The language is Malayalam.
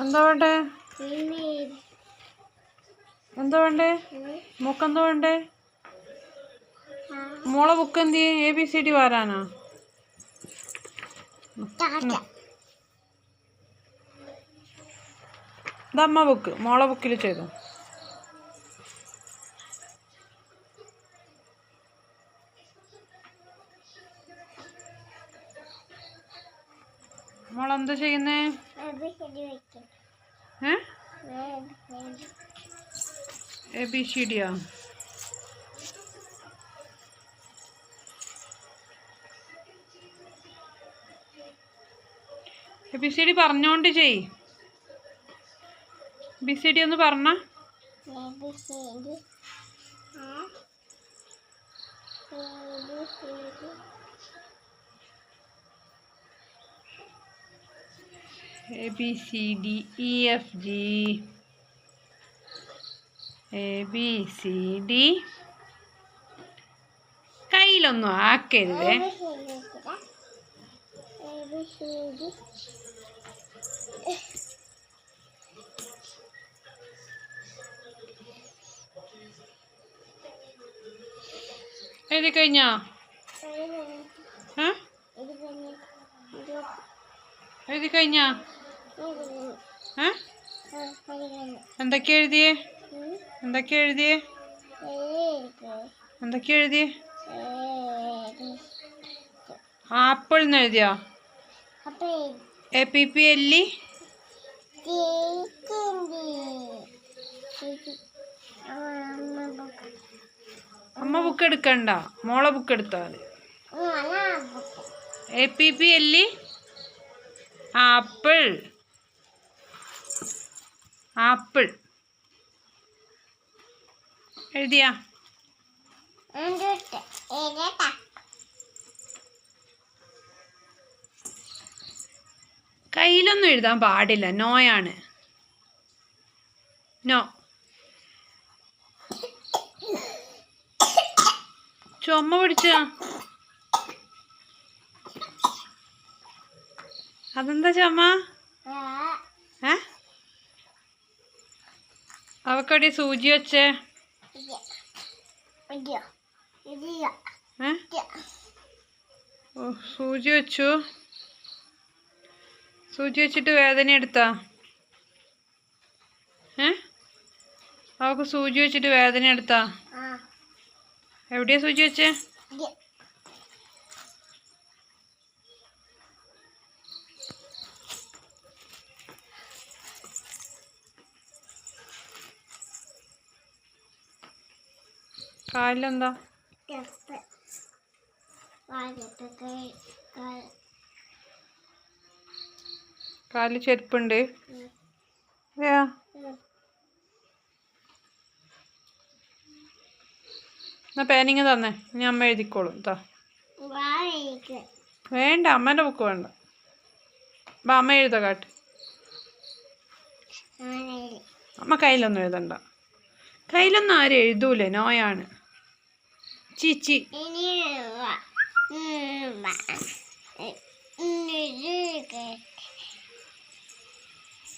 എന്താ വേണ്ടേ? എന്താ വേണ്ടേ? മോക്കെന്താ വേണ്ടേ? മോളെ ബുക്ക് എന്ത് ചെയ്യും? ABCD വാരാനാ? ഇതമ്മ ബുക്ക്. മോളെ ബുക്കിൽ ചെയ്തു. മോളെന്താ ചെയ്യുന്നേ? ABCDയാ? ABCD പറഞ്ഞോണ്ട് ചെയ്. ABCD ഒന്ന് പറഞ്ഞ. ABCD EFG ABCD. കയ്യിലൊന്നും ആക്കരുതേ. എഴുതി കഴിഞ്ഞോ? എഴുതി കഴിഞ്ഞോ? എന്തൊക്കെയാ എഴുതിയേ? എന്തൊക്കെയാ എഴുതിയേ? എന്തൊക്കെയാ എഴുതിയേ? ആപ്പിൾ എന്ന് എഴുതിയോ? APPLE. അമ്മ ബുക്ക് എടുക്കണ്ട, മോളെ ബുക്ക് എടുത്താൽ മതി. APPLE apple. ആപ്പിൾ എഴുതിയാ? കയ്യിലൊന്നും എഴുതാൻ പാടില്ല. നോയാണ്. നോ. ചുമ പിടിച്ച അതെന്താ ചുമ? അവക്കടി സൂചി വെച്ചേ? ഓ, സൂചി വെച്ചു. സൂചി വെച്ചിട്ട് വേദന എടുത്താ? അവക്ക് സൂചി വെച്ചിട്ട് വേദന എടുത്താ? എവിടെയാ സൂചി വെച്ചേ? കാലിലെന്താ? കാലിൽ ചെരുപ്പുണ്ട്. എന്നാ പേനിങ് തന്നെ, ഇനി അമ്മ എഴുതിക്കോളും. വേണ്ട, അമ്മേൻ്റെ ബുക്ക് വേണ്ട. അമ്മ എഴുതാ കാട്ട്. അമ്മ കയ്യിലൊന്നും എഴുതണ്ട. കയ്യിലൊന്നും ആരും എഴുതൂലേ, നോയാണ്. ചീച്ചി.